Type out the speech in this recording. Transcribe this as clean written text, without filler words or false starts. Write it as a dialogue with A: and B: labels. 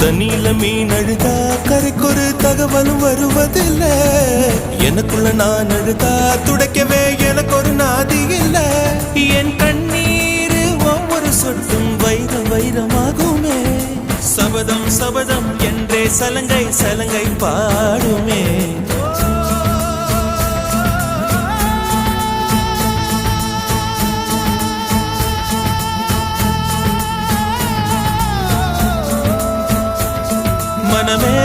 A: தண்ணியில மீன் அழுதா கரைக்கொரு தகவலும் வருவதில்லை. எனக்குள்ள நான் அழுதா துடைக்கவே எனக்கு ஒரு நாதி இல்லை. என் கண்ணீர் ஒவ்வொரு சொட்டும் வைரம் வைரமாகுமே. சபதம் சபதம் என்றே சலங்கை சலங்கை பாடுமே. மனமே